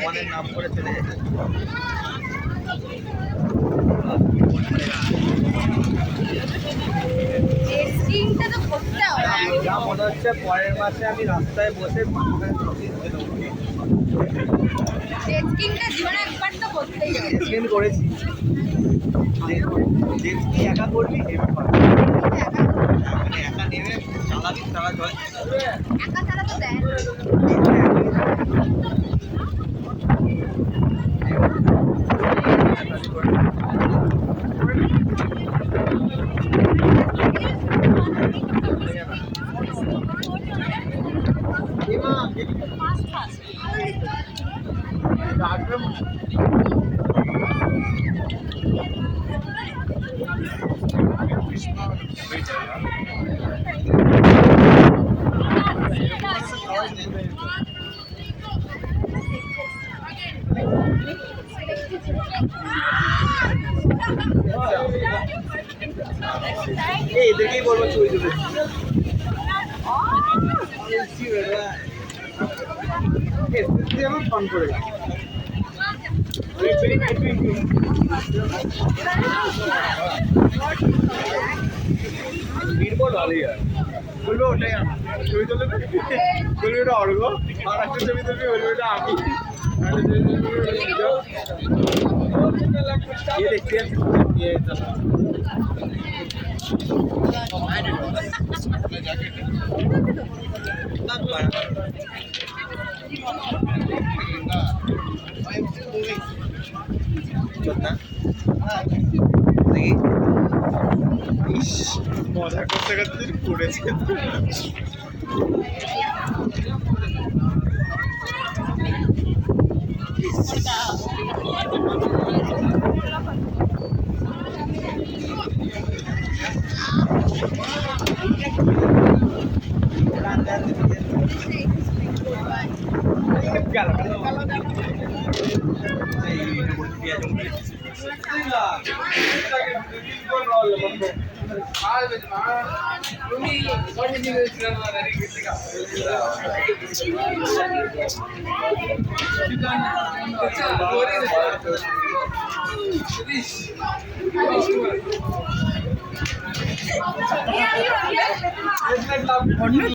অনেক নাম করে চলে গেছে। মনে হচ্ছে পরের মাসে আমি রাস্তায় বসে করেছি। একা করবি একা নেমে চালাবি তারা জয় একা ছাড়া তো দেয় এদেরকেই বলবো ছবি তুলে আমার ফোন করে বলবো ওটাই ছবি তুলবে বলবি ওটা অর্ঘ আর একটা ছবি তুলবি বলবি ওটা আমি দেখতে মজা করতে করতে পড়েছে